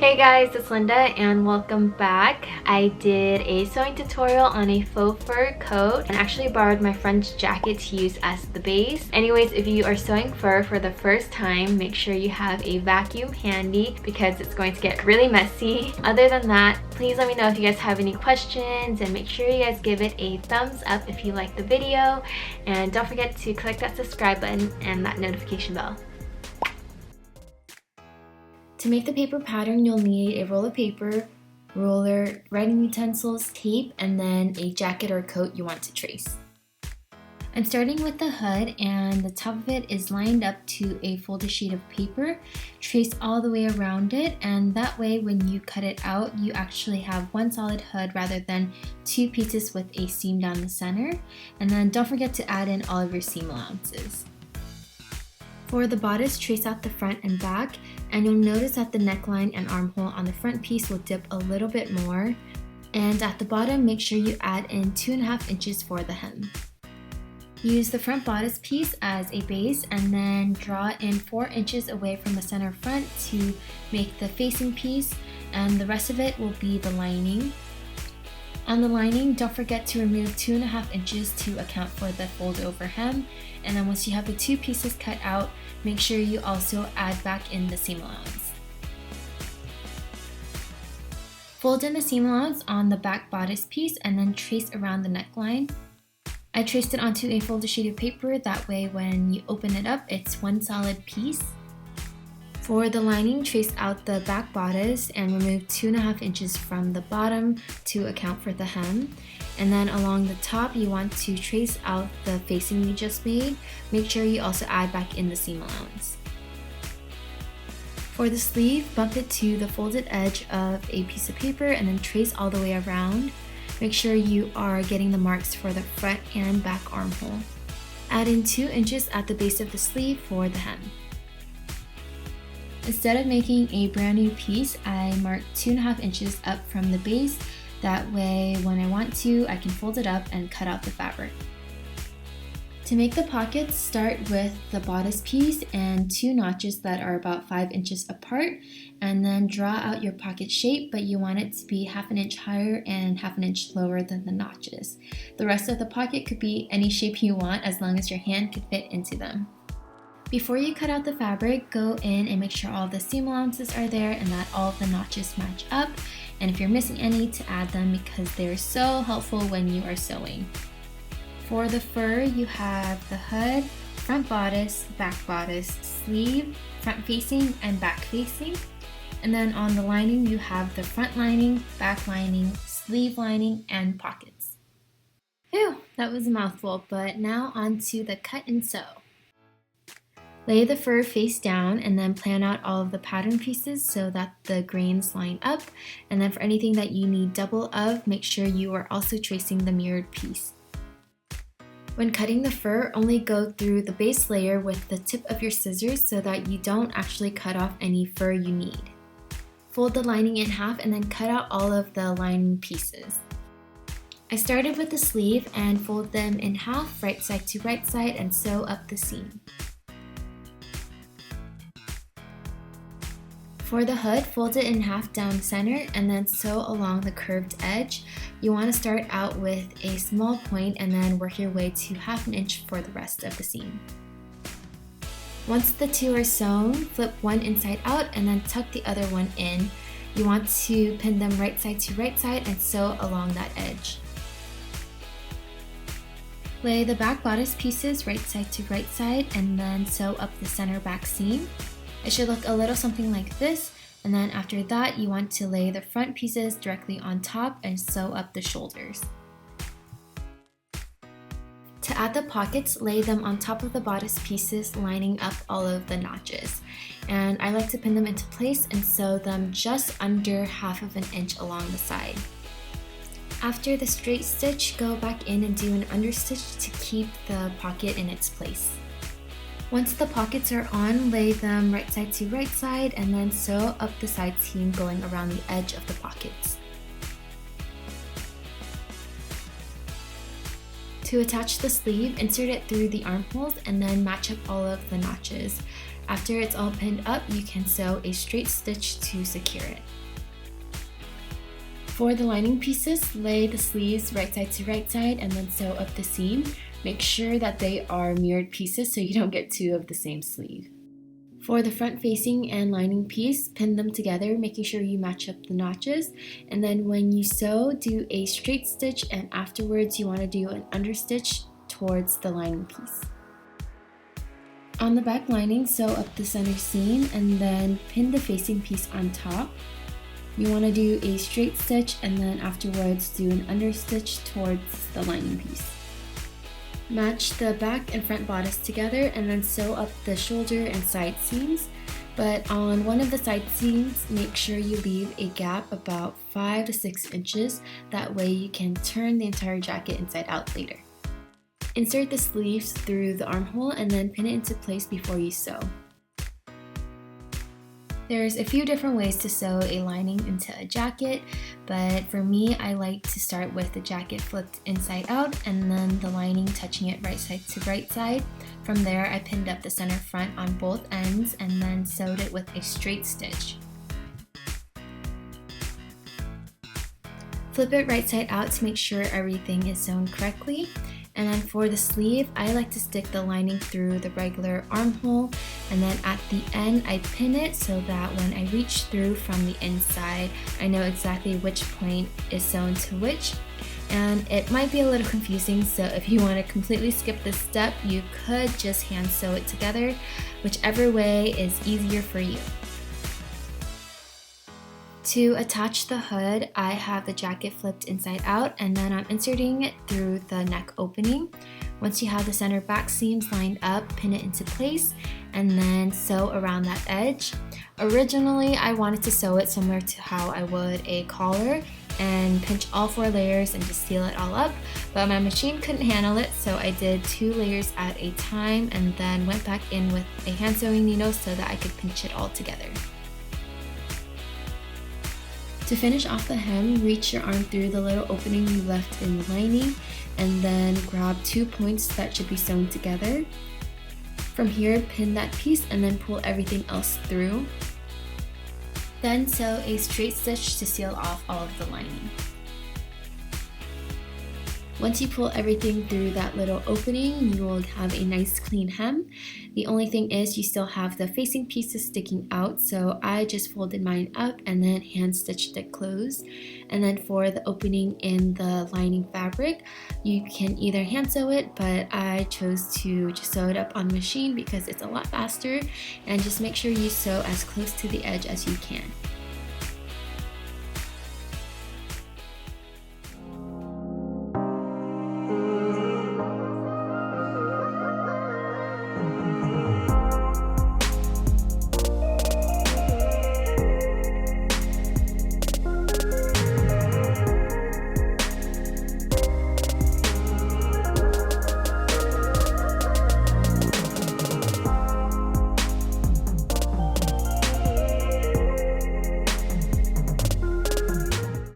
Hey guys, it's Linda and welcome back. I did a sewing tutorial on a faux fur coat and actually borrowed my friend's jacket to use as the base. Anyways, if you are sewing fur for the first time, make sure you have a vacuum handy because it's going to get really messy. Other than that, please let me know if you guys have any questions and make sure you guys give it a thumbs up if you like the video, and don't forget to click that subscribe button and that notification bell. To make the paper pattern, you'll need a roll of paper, ruler, writing utensils, tape, and then a jacket or coat you want to trace. I'm starting with the hood, and the top of it is lined up to a folded sheet of paper. Trace all the way around it, and that way when you cut it out, you actually have one solid hood rather than two pieces with a seam down the center. And then don't forget to add in all of your seam allowances. For the bodice, trace out the front and back, and you'll notice that the neckline and armhole on the front piece will dip a little bit more. And at the bottom, make sure you add in 2.5 inches for the hem. Use the front bodice piece as a base and then draw in 4 inches away from the center front to make the facing piece, and the rest of it will be the lining. On the lining, don't forget to remove 2.5 inches to account for the fold over hem, and then once you have the two pieces cut out, make sure you also add back in the seam allowance. Fold in the seam allowance on the back bodice piece and then trace around the neckline. I traced it onto a folded sheet of paper, that way when you open it up, it's one solid piece. For the lining, trace out the back bodice and remove 2.5 inches from the bottom to account for the hem. And then along the top, you want to trace out the facing you just made. Make sure you also add back in the seam allowance. For the sleeve, bump it to the folded edge of a piece of paper and then trace all the way around. Make sure you are getting the marks for the front and back armhole. Add in 2 inches at the base of the sleeve for the hem. Instead of making a brand new piece, I marked 2.5 inches up from the base. That way, when I want to, I can fold it up and cut out the fabric. To make the pockets, start with the bodice piece and 2 notches that are about 5 inches apart, and then draw out your pocket shape, but you want it to be 1/2 inch higher and 1/2 inch lower than the notches. The rest of the pocket could be any shape you want as long as your hand can fit into them. Before you cut out the fabric, go in and make sure all the seam allowances are there and that all of the notches match up. And if you're missing any, to add them because they're so helpful when you are sewing. For the fur, you have the hood, front bodice, back bodice, sleeve, front facing, and back facing. And then on the lining, you have the front lining, back lining, sleeve lining, and pockets. Phew, that was a mouthful, but now on to the cut and sew. Lay the fur face down and then plan out all of the pattern pieces so that the grains line up. And then for anything that you need double of, make sure you are also tracing the mirrored piece. When cutting the fur, only go through the base layer with the tip of your scissors so that you don't actually cut off any fur you need. Fold the lining in half and then cut out all of the lining pieces. I started with the sleeve and fold them in half, right side to right side, and sew up the seam. For the hood, fold it in half down center and then sew along the curved edge. You want to start out with a small point and then work your way to 1/2 inch for the rest of the seam. Once the two are sewn, flip one inside out and then tuck the other one in. You want to pin them right side to right side and sew along that edge. Lay the back bodice pieces right side to right side and then sew up the center back seam. It should look a little something like this, and then after that you want to lay the front pieces directly on top and sew up the shoulders. To add the pockets, lay them on top of the bodice pieces, lining up all of the notches. And I like to pin them into place and sew them just under 1/2 inch along the side. After the straight stitch, go back in and do an understitch to keep the pocket in its place. Once the pockets are on, lay them right side to right side and then sew up the side seam going around the edge of the pockets. To attach the sleeve, insert it through the armholes and then match up all of the notches. After it's all pinned up, you can sew a straight stitch to secure it. For the lining pieces, lay the sleeves right side to right side and then sew up the seam. Make sure that they are mirrored pieces so you don't get two of the same sleeve. For the front facing and lining piece, pin them together, making sure you match up the notches. And then when you sew, do a straight stitch, and afterwards you want to do an understitch towards the lining piece. On the back lining, sew up the center seam and then pin the facing piece on top. You want to do a straight stitch and then afterwards do an understitch towards the lining piece. Match the back and front bodice together and then sew up the shoulder and side seams. But on one of the side seams, make sure you leave a gap about 5 to 6 inches. That way you can turn the entire jacket inside out later. Insert the sleeves through the armhole and then pin it into place before you sew. There's a few different ways to sew a lining into a jacket, but for me, I like to start with the jacket flipped inside out and then the lining touching it right side to right side. From there, I pinned up the center front on both ends and then sewed it with a straight stitch. Flip it right side out to make sure everything is sewn correctly. And then for the sleeve, I like to stick the lining through the regular armhole, and then at the end I pin it so that when I reach through from the inside, I know exactly which point is sewn to which. And it might be a little confusing, so if you want to completely skip this step, you could just hand sew it together, whichever way is easier for you. To attach the hood, I have the jacket flipped inside out and then I'm inserting it through the neck opening. Once you have the center back seams lined up, pin it into place and then sew around that edge. Originally, I wanted to sew it similar to how I would a collar and pinch all 4 layers and just seal it all up, but my machine couldn't handle it, so I did 2 layers at a time and then went back in with a hand sewing needle so that I could pinch it all together. To finish off the hem, reach your arm through the little opening you left in the lining and then grab 2 points that should be sewn together. From here, pin that piece and then pull everything else through. Then sew a straight stitch to seal off all of the lining. Once you pull everything through that little opening, you will have a nice clean hem. The only thing is you still have the facing pieces sticking out, so I just folded mine up and then hand stitched it closed. And then for the opening in the lining fabric, you can either hand sew it, but I chose to just sew it up on the machine because it's a lot faster, and just make sure you sew as close to the edge as you can.